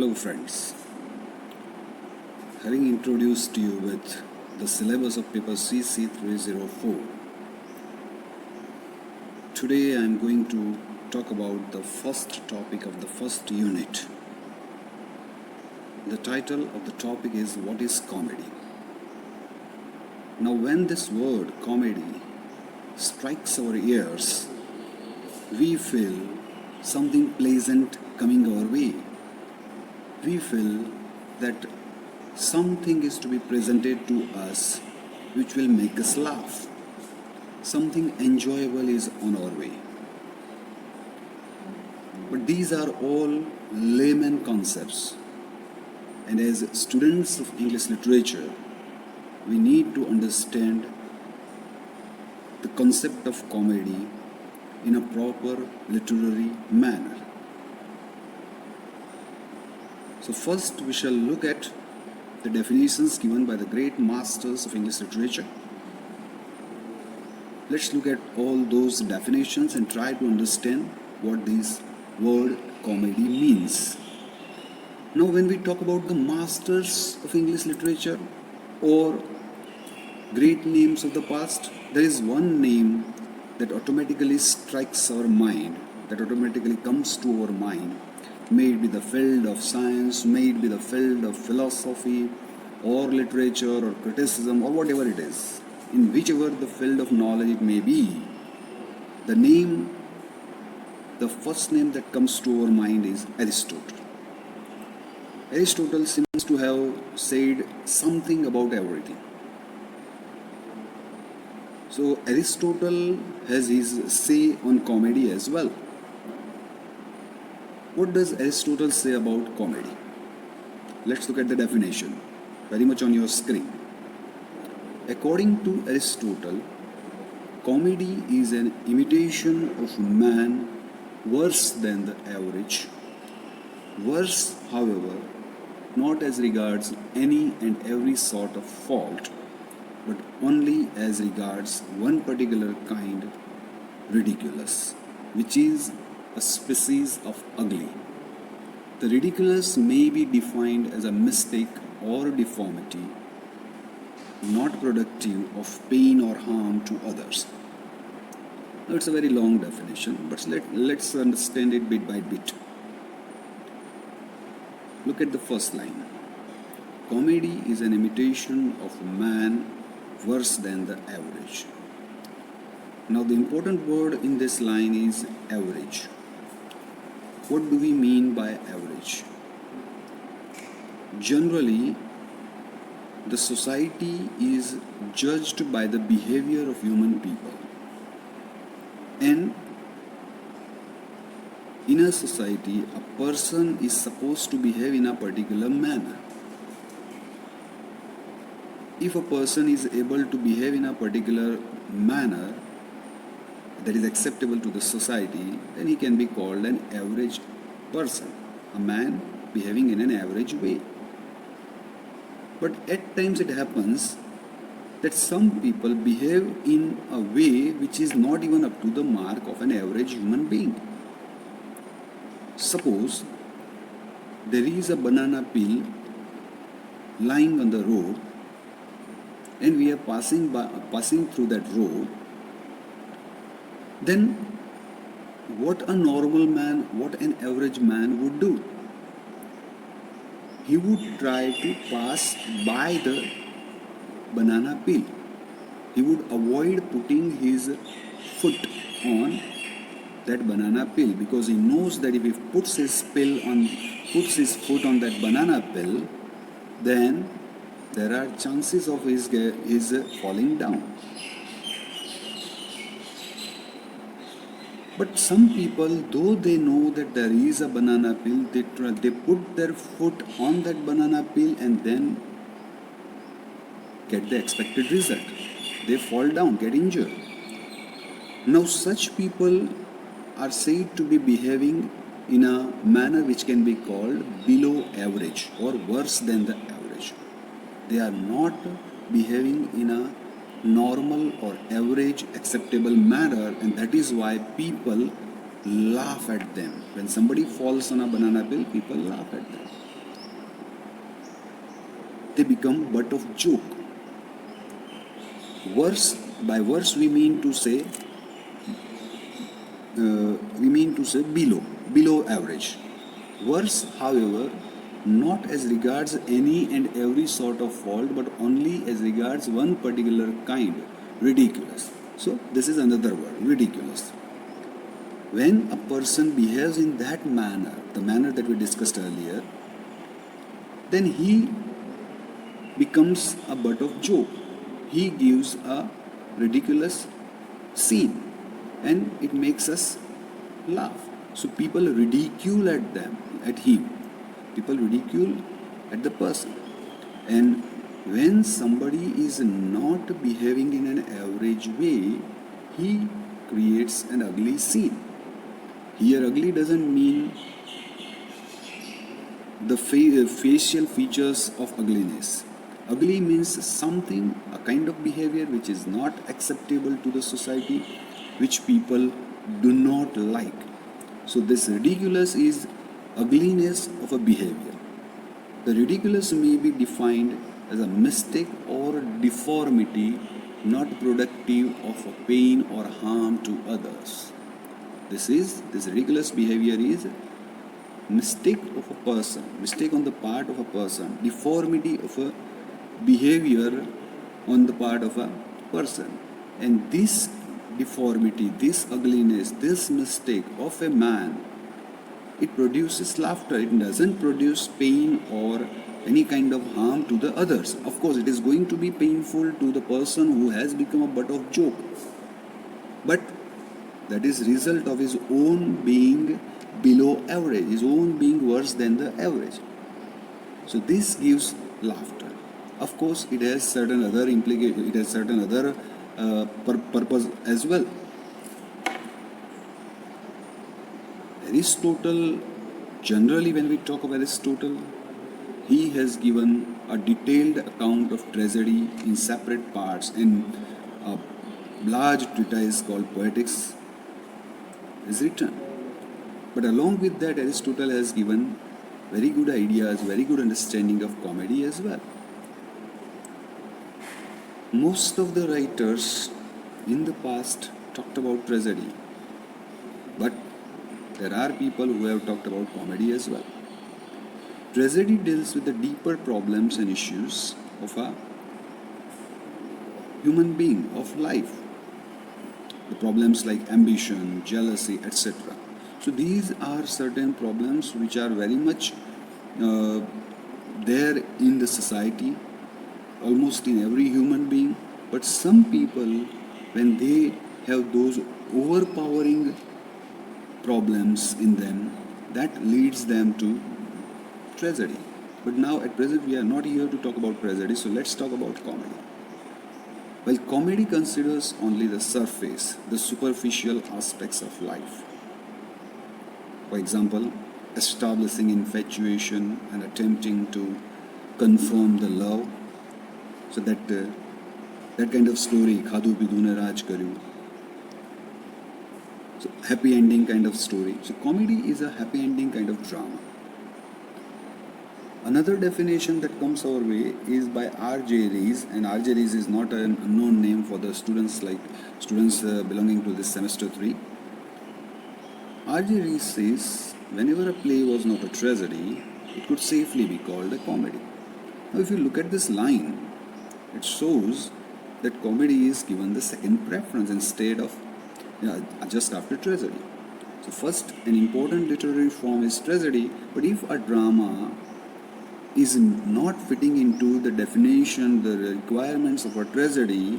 Hello friends, having introduced you with the syllabus of paper CC-304, today I am going to talk about the first topic of the first unit. The title of the topic is What is Comedy? Now when this word comedy strikes our ears, we feel something pleasant coming our way. We feel that something is to be presented to us which will make us laugh. Something enjoyable is on our way. But these are all layman concepts. And as students of English literature, we need to understand the concept of comedy in a proper literary manner. So first we shall look at the definitions given by the great masters of English literature. Let's look at all those definitions and try to understand what this word comedy means. Now when we talk about the masters of English literature or great names of the past, there is one name that automatically strikes our mind, that automatically comes to our mind. May it be the field of science, may it be the field of philosophy or literature or criticism or whatever it is, in whichever the field of knowledge it may be, the first name that comes to our mind is Aristotle. Aristotle seems to have said something about everything. So Aristotle has his say on comedy as well. What does Aristotle say about comedy? Let's look at the definition, very much on your screen. According to Aristotle, comedy is an imitation of man worse than the average. Worse, however, not as regards any and every sort of fault, but only as regards one particular kind, ridiculous, which is a species of ugly. The ridiculous may be defined as a mistake or deformity, not productive of pain or harm to others. Now it's a very long definition, but let's understand it bit by bit. Look at the first line. Comedy is an imitation of man worse than the average. Now the important word in this line is average. What do we mean by average? Generally, the society is judged by the behavior of human people. And in a society, a person is supposed to behave in a particular manner. If a person is able to behave in a particular manner that is acceptable to the society, then he can be called an average person, a man behaving in an average way. But at times it happens that some people behave in a way which is not even up to the mark of an average human being. Suppose there is a banana peel lying on the road and we are passing through that road, then what a normal man, what an average man would do? He would try to pass by the banana peel. He would avoid putting his foot on that banana peel because he knows that if he puts his foot on that banana peel, then there are chances of his falling down. But some people, though they know that there is a banana peel, they put their foot on that banana peel and then get the expected result. They fall down, get injured. Now such people are said to be behaving in a manner which can be called below average or worse than the average. They are not behaving in a normal or average acceptable manner, and that is why people laugh at them. When somebody falls on a banana peel, people laugh at them. they become butt of joke. Worse, by worse we mean to say below average. Worse, however, not as regards any and every sort of fault, but only as regards one particular kind, ridiculous. So this is another word, ridiculous. When a person behaves in that manner, the manner that we discussed earlier, then he becomes a butt of joke. He gives a ridiculous scene and it makes us laugh. So people ridicule at him. People ridicule at the person. And when somebody is not behaving in an average way, he creates an ugly scene. Here, ugly doesn't mean the facial features of ugliness. Ugly means something, a kind of behavior which is not acceptable to the society, which people do not like. So this ridiculous is ugliness of a behavior. The ridiculous may be defined as a mistake or deformity not productive of a pain or harm to others. This ridiculous behavior is mistake of a person, mistake on the part of a person, deformity of a behavior on the part of a person. And this deformity, this ugliness, this mistake of a man, it produces laughter. It doesn't produce pain or any kind of harm to the others. Of course, it is going to be painful to the person who has become a butt of joke. But that is result of his own being below average, his own being worse than the average. So this gives laughter. Of course, it has certain other implications, it has certain other purpose as well. Aristotle, generally when we talk of Aristotle, he has given a detailed account of tragedy in separate parts in a large treatise called Poetics is written. But along with that, Aristotle has given very good ideas, very good understanding of comedy as well. Most of the writers in the past talked about tragedy, but there are people who have talked about comedy as well. Tragedy deals with the deeper problems and issues of a human being, of life. The problems like ambition, jealousy, etc. So these are certain problems which are very much there in the society, almost in every human being. But some people, when they have those overpowering problems in them, that leads them to tragedy. But now at present we are not here to talk about tragedy, so let's talk about comedy. Well, comedy considers only the surface, the superficial aspects of life. For example, establishing infatuation and attempting to confirm the love. So that kind of story, Khadu Pidune Raj Karyu. So happy ending kind of story. So comedy is a happy ending kind of drama. Another definition that comes our way is by R.J. Rees, and R.J. Rees is not an unknown name for the students belonging to this semester 3. R.J. Rees says, whenever a play was not a tragedy, it could safely be called a comedy. Now if you look at this line, it shows that comedy is given the second preference instead of just after tragedy. So first, an important literary form is tragedy, but if a drama is not fitting into the definition, the requirements of a tragedy,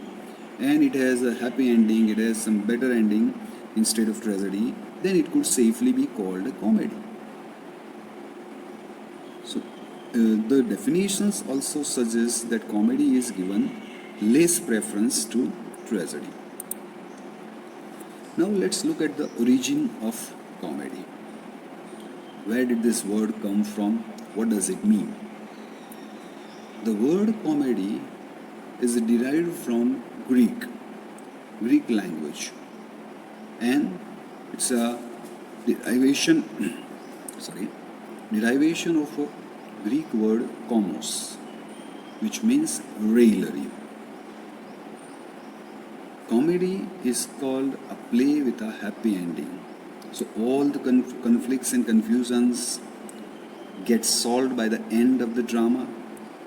and it has a happy ending, it has some better ending instead of tragedy, then it could safely be called a comedy. So the definitions also suggest that comedy is given less preference to tragedy. Now let's look at the origin of comedy. Where did this word come from? What does it mean? The word comedy is derived from Greek language, and it's a derivation of a Greek word komos. which means raillery. Comedy is called a play with a happy ending. So all the conflicts and confusions get solved by the end of the drama,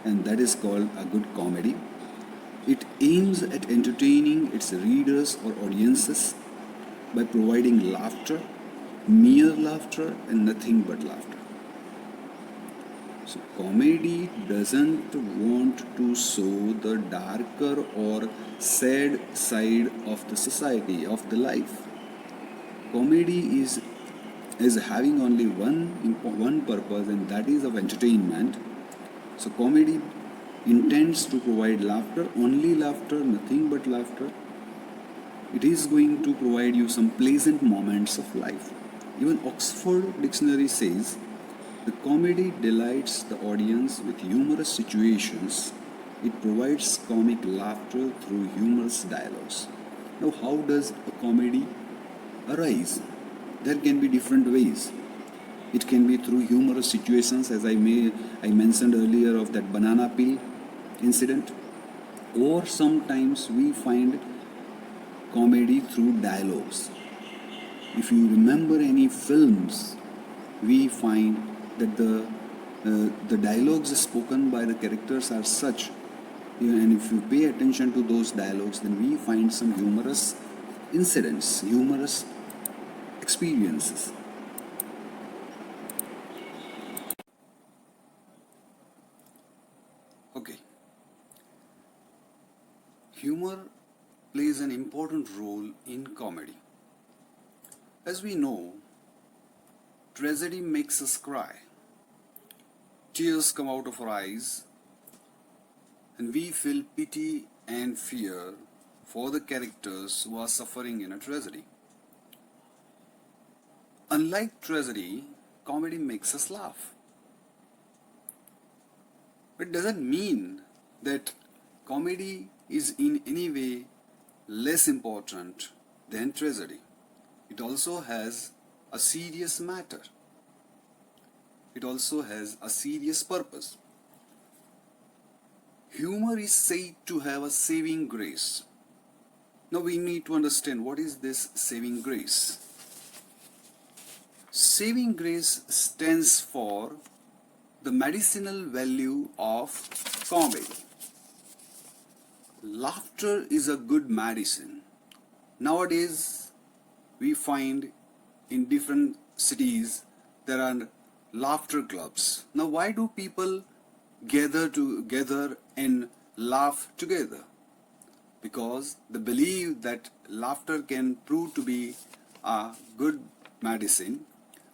and that is called a good comedy. It aims at entertaining its readers or audiences by providing laughter, mere laughter, and nothing but laughter. So, comedy doesn't want to show the darker or sad side of the society, of the life. Comedy is having only one purpose, and that is of entertainment. So, comedy intends to provide laughter, only laughter, nothing but laughter. It is going to provide you some pleasant moments of life. Even Oxford Dictionary says the comedy delights the audience with humorous situations. It provides comic laughter through humorous dialogues. Now, how does a comedy arise? There can be different ways. It can be through humorous situations, as I mentioned earlier of that banana peel incident, or sometimes we find comedy through dialogues. If you remember any films, we find that the dialogues spoken by the characters are such, and if you pay attention to those dialogues, then we find some humorous incidents, humorous experiences. Okay. Humor plays an important role in comedy. As we know, tragedy makes us cry. Tears come out of our eyes, and we feel pity and fear for the characters who are suffering in a tragedy. Unlike tragedy, comedy makes us laugh. But it doesn't mean that comedy is in any way less important than tragedy. It also has a serious matter. It also has a serious purpose. Humor is said to have a saving grace. Now we need to understand what is this saving grace. Saving grace stands for the medicinal value of comedy. Laughter is a good medicine. Nowadays, we find in different cities there are laughter clubs. Now, why do people gather together and laugh together? Because they believe that laughter can prove to be a good medicine.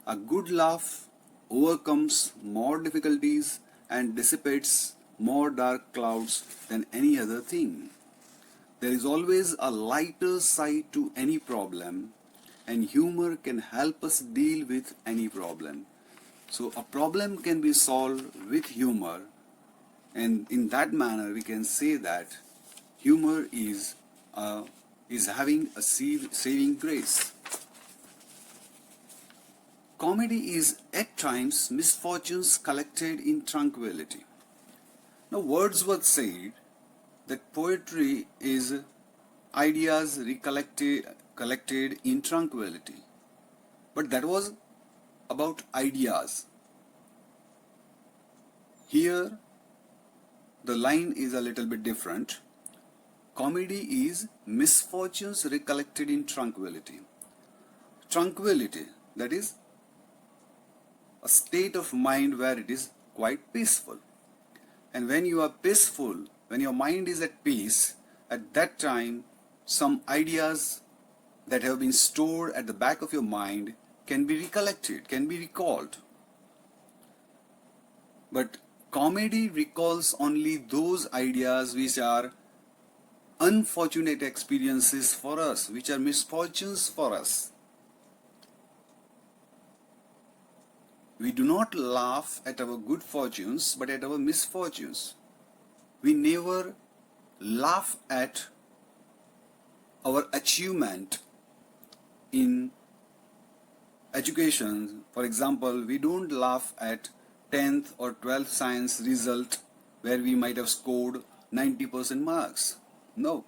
A good laugh overcomes more difficulties and dissipates more dark clouds than any other thing. There is always a lighter side to any problem, and humor can help us deal with any problem. So a problem can be solved with humor, and in that manner we can say that humor is having a saving grace. Comedy is at times misfortunes collected in tranquility. Now Wordsworth said that poetry is ideas collected in tranquility. But that was about ideas. Here the line is a little bit different. Comedy is misfortunes recollected in tranquility. Tranquility, that is a state of mind where it is quite peaceful. And when you are peaceful, when your mind is at peace, at that time some ideas that have been stored at the back of your mind can be recollected, can be recalled. But comedy recalls only those ideas which are unfortunate experiences for us, which are misfortunes for us. We do not laugh at our good fortunes, but at our misfortunes. We never laugh at our achievement in education. For example, we don't laugh at 10th or 12th science result where we might have scored 90% marks. No,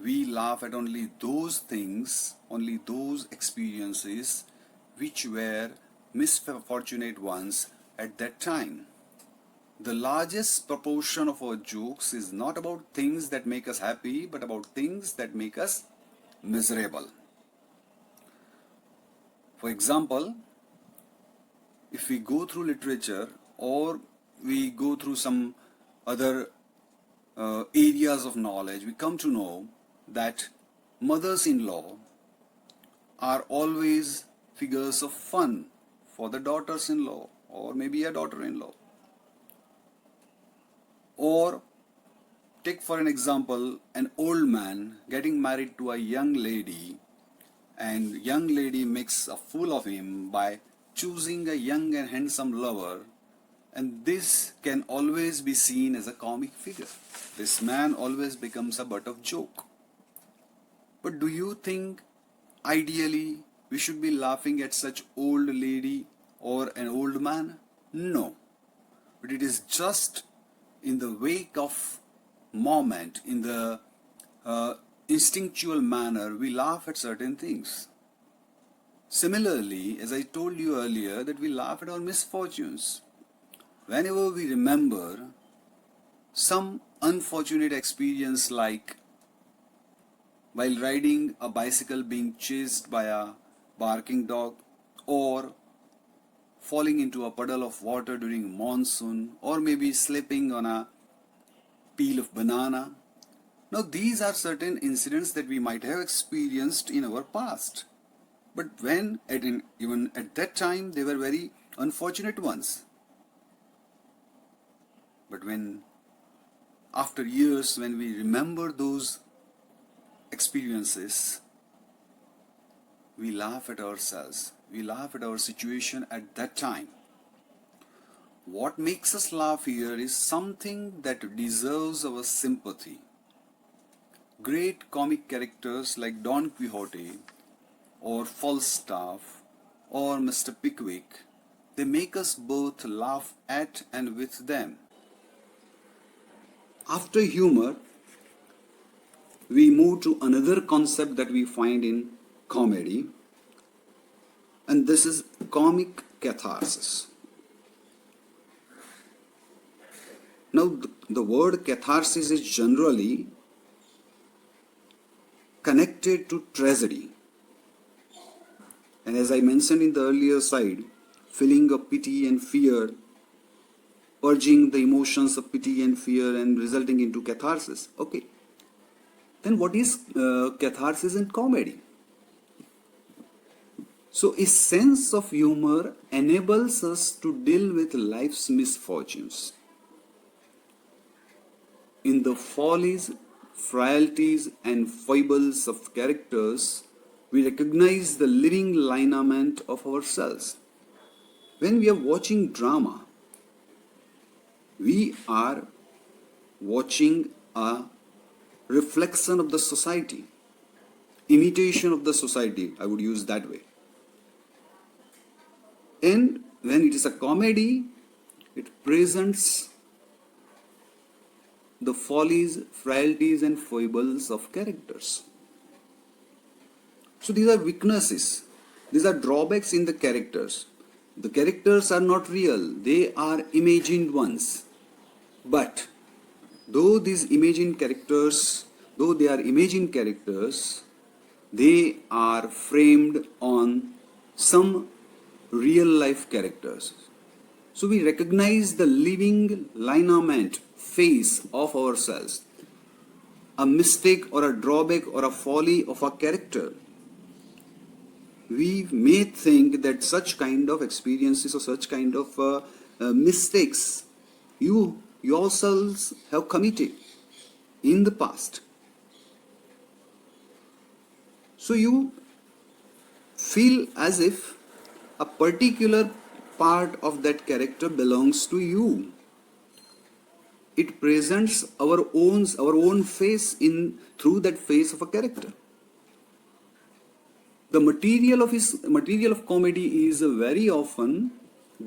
we laugh at only those things, only those experiences which were misfortunate ones at that time. The largest proportion of our jokes is not about things that make us happy, but about things that make us miserable. For example, if we go through literature or we go through some other areas of knowledge, we come to know that mothers-in-law are always figures of fun for the daughters-in-law or maybe a daughter-in-law. Or take for an example an old man getting married to a young lady, and young lady makes a fool of him by choosing a young and handsome lover, and this can always be seen as a comic figure. This man always becomes a butt of joke. But do you think ideally we should be laughing at such old lady or an old man? No. But it is just in the wake of moment, in the instinctual manner, we laugh at certain things. Similarly, as I told you earlier, that we laugh at our misfortunes. Whenever we remember some unfortunate experience, like while riding a bicycle being chased by a barking dog, or falling into a puddle of water during monsoon, or maybe slipping on a peel of banana. Now these are certain incidents that we might have experienced in our past. But even at that time they were very unfortunate ones. But when after years, when we remember those experiences, we laugh at ourselves. We laugh at our situation at that time. What makes us laugh here is something that deserves our sympathy. Great comic characters like Don Quixote or Falstaff or Mr. Pickwick, they make us both laugh at and with them. After humor, we move to another concept that we find in comedy, and this is comic catharsis. Now, the word catharsis is generally connected to tragedy. And as I mentioned in the earlier slide, feeling of pity and fear, purging the emotions of pity and fear and resulting into catharsis. Okay. Then what is catharsis in comedy? So a sense of humor enables us to deal with life's misfortunes. In the follies, frailties and foibles of characters, we recognize the living lineament of ourselves. When we are watching drama, we are watching a reflection of the society, imitation of the society, I would use that way. And when it is a comedy, it presents the follies, frailties and foibles of characters. So these are weaknesses, these are drawbacks in the characters. The characters are not real, they are imagined ones. But though they are imagined characters, they are framed on some real life characters. So we recognize the living lineament, face of ourselves. A mistake or a drawback or a folly of a character, we may think that such kind of experiences or such kind of mistakes you yourselves have committed in the past. So you feel as if a particular part of that character belongs to you. It presents our own face through that face of a character. The material of comedy is very often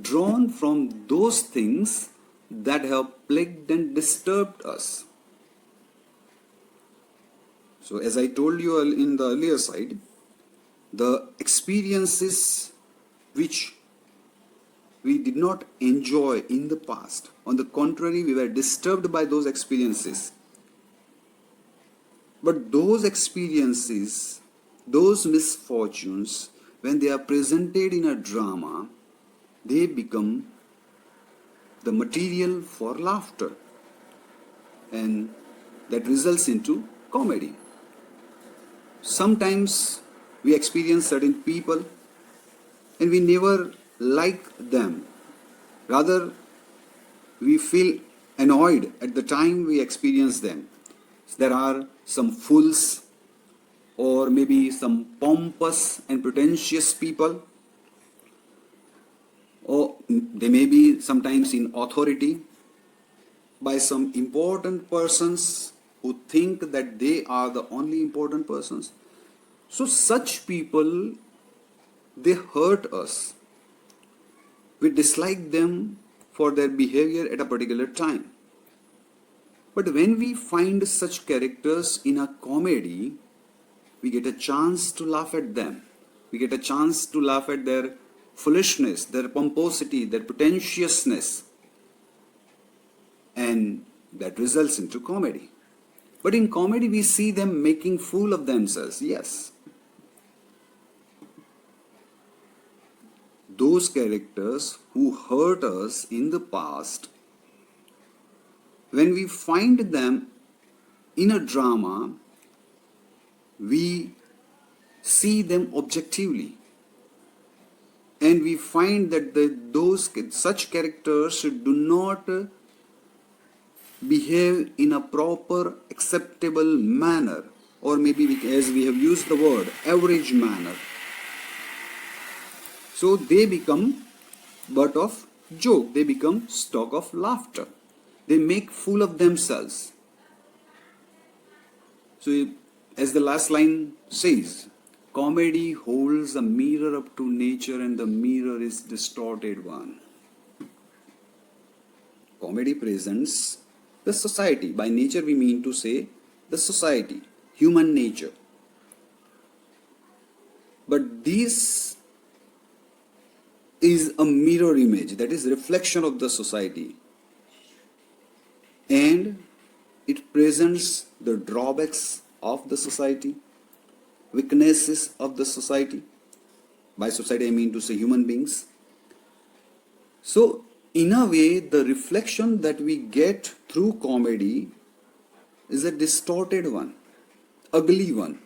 drawn from those things that have plagued and disturbed us. So, as I told you in the earlier side, the experiences which we did not enjoy in the past, on the contrary, we were disturbed by those experiences. But those experiences, those misfortunes, when they are presented in a drama, they become the material for laughter, and that results into comedy. Sometimes we experience certain people and we never like them. Rather, we feel annoyed at the time we experience them. There are some fools, or maybe some pompous and pretentious people, or they may be sometimes in authority by some important persons who think that they are the only important persons. So such people, they hurt us. We dislike them for their behavior at a particular time. But when we find such characters in a comedy, we get a chance to laugh at them. We get a chance to laugh at their foolishness, their pomposity, their pretentiousness. And that results into comedy. But in comedy, we see them making fool of themselves. Yes. Those characters who hurt us in the past, when we find them in a drama, we see them objectively. And we find that such characters do not behave in a proper, acceptable manner, or maybe as we have used the word, average manner. So they become butt of joke, they become stock of laughter. They make fool of themselves. So as the last line says, comedy holds a mirror up to nature and the mirror is distorted one. Comedy presents the society. By nature we mean to say the society, human nature. But this is a mirror image, that is reflection of the society. And it presents the drawbacks of the society, weaknesses of the society. By society I mean to say human beings. So in a way, the reflection that we get through comedy is a distorted one, ugly one.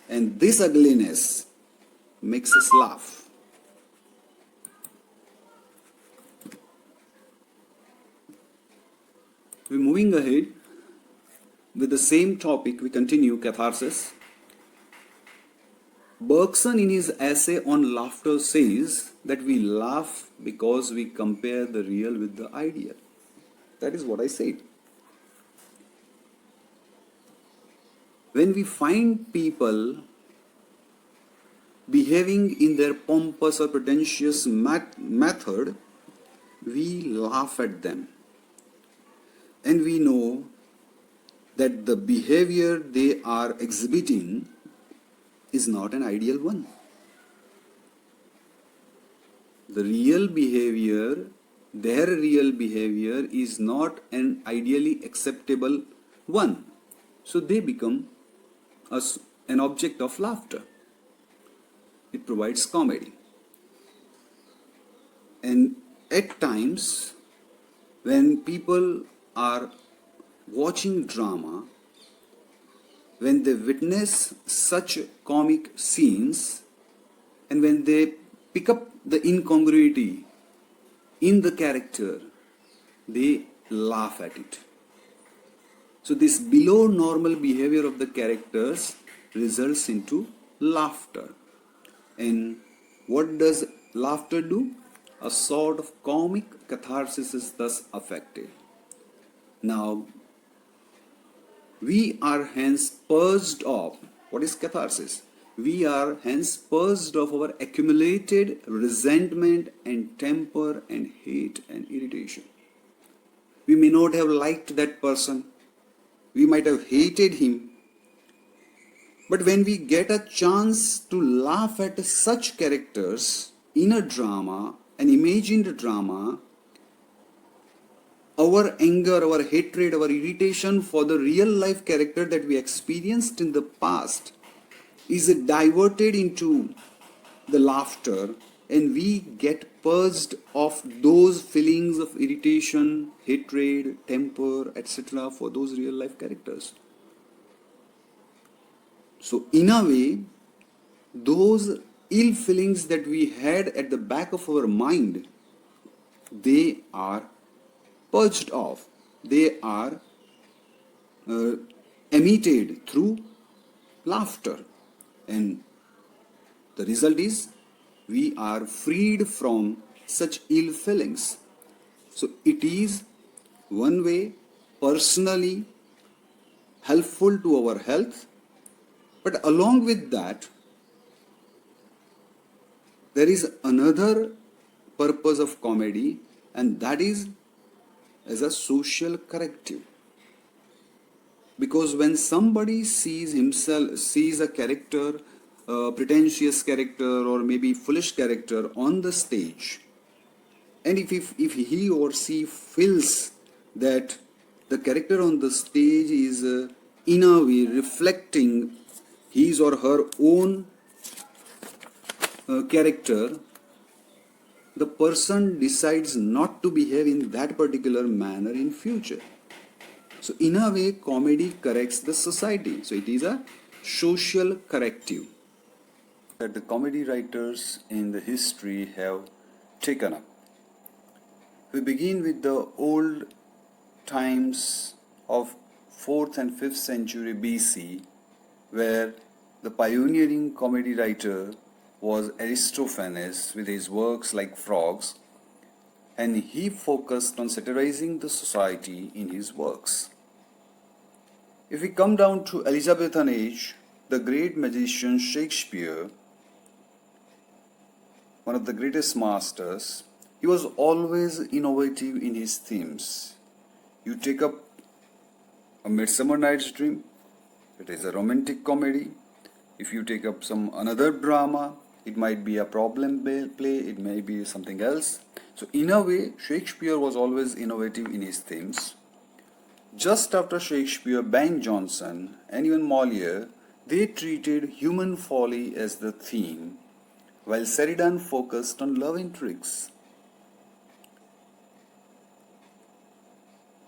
And this ugliness makes us laugh. We're moving ahead with the same topic. We continue catharsis. Bergson, in his essay on laughter, says that we laugh because we compare the real with the ideal. That is what I said. When we find people behaving in their pompous or pretentious method, we laugh at them. And we know that the behavior they are exhibiting is not an ideal one. The real behavior, their real behavior is not an ideally acceptable one. So they become an object of laughter. It provides comedy. And at times, when people are watching drama, when they witness such comic scenes, and when they pick up the incongruity in the character, they laugh at it. So this below normal behavior of the characters results into laughter. And what does laughter do? A sort of comic catharsis is thus affected. Now, we are hence purged of, what is catharsis? We are hence purged of our accumulated resentment and temper and hate and irritation. We may not have liked that person. We might have hated him. But when we get a chance to laugh at such characters in a drama, an imagined drama, our anger, our hatred, our irritation for the real life character that we experienced in the past is diverted into the laughter, and we get purged of those feelings of irritation, hatred, temper, etc. for those real life characters. So, in a way, those ill feelings that we had at the back of our mind, they are purged off. They are emitted through laughter. And the result is we are freed from such ill feelings. So it is one way personally helpful to our health, but along with that, there is another purpose of comedy, and that is as a social corrective. Because when somebody sees a character, a pretentious character or maybe foolish character on the stage, and if he or she feels that the character on the stage is in a way reflecting his or her own character, the person decides not to behave in that particular manner in future. So in a way, comedy corrects the society. So it is a social corrective that the comedy writers in the history have taken up. We begin with the old times of 4th and 5th century BC, where the pioneering comedy writer was Aristophanes with his works like Frogs, and he focused on satirizing the society in his works. If we come down to Elizabethan age, the great magician Shakespeare, one of the greatest masters, he was always innovative in his themes. You take up A Midsummer Night's Dream, it is a romantic comedy. If you take up some another drama, it might be a problem play, it may be something else. So in a way, Shakespeare was always innovative in his themes. Just after Shakespeare, Ben Jonson and even Molière, they treated human folly as the theme, while Sheridan focused on love intrigues.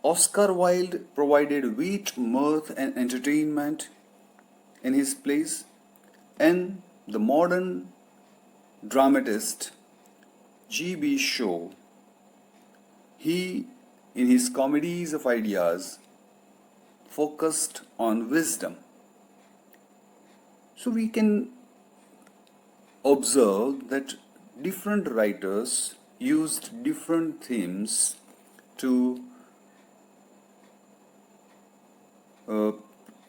Oscar Wilde provided wit, mirth, and entertainment in his plays, and the modern dramatist G.B. Shaw, he, in his comedies of ideas, focused on wisdom. So we can observe that different writers used different themes to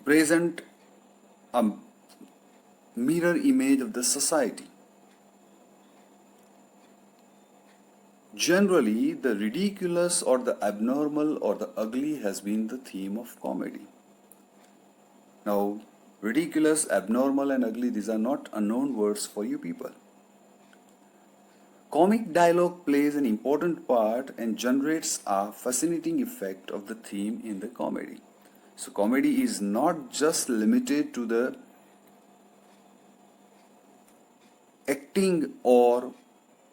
present a mirror image of the society. Generally, the ridiculous or the abnormal or the ugly has been the theme of comedy. Now, ridiculous, abnormal, and ugly, these are not unknown words for you people. Comic dialogue plays an important part and generates a fascinating effect of the theme in the comedy. So, comedy is not just limited to the acting or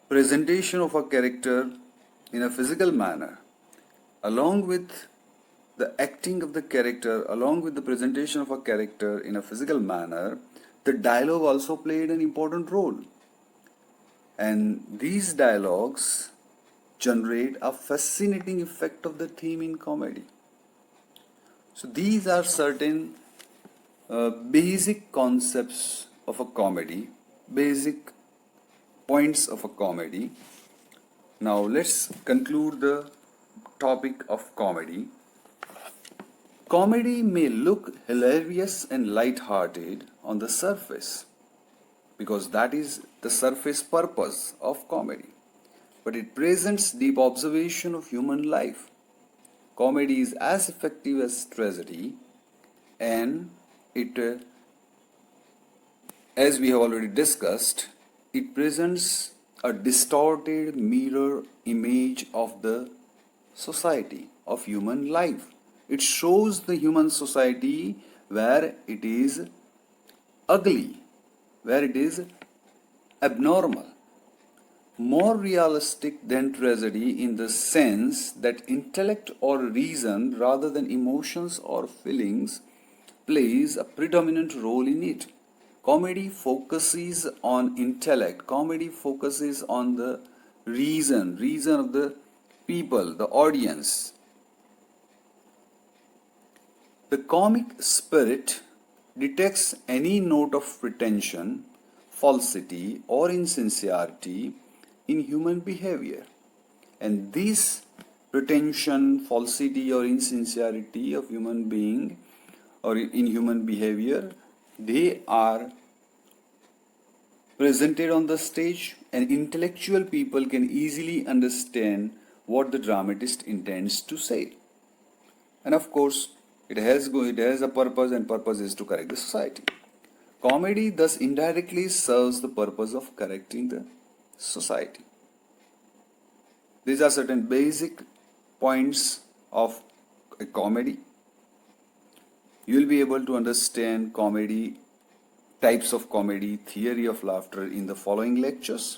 presentation of a character in a physical manner. Along with the acting of the character, along with the presentation of a character in a physical manner, the dialogue also played an important role. And these dialogues generate a fascinating effect of the theme in comedy. So these are certain basic concepts of a comedy, basic points of a comedy. Now let's conclude the topic of comedy. Comedy may look hilarious and light-hearted on the surface, because that is the surface purpose of comedy. But it presents deep observation of human life. Comedy is as effective as tragedy, and as we have already discussed, it presents a distorted mirror image of the society, of human life. It shows the human society where it is ugly, where it is abnormal, more realistic than tragedy in the sense that intellect or reason rather than emotions or feelings plays a predominant role in it. Comedy focuses on intellect, comedy focuses on the reason of the people, the audience. The comic spirit detects any note of pretension, falsity, or insincerity in human behavior. And this pretension, falsity, or insincerity of human being or in human behavior, they are presented on the stage, and intellectual people can easily understand what the dramatist intends to say. And of course, it has a purpose, and purpose is to correct the society. Comedy thus indirectly serves the purpose of correcting the society. These are certain basic points of a comedy. You will be able to understand comedy, types of comedy, theory of laughter in the following lectures.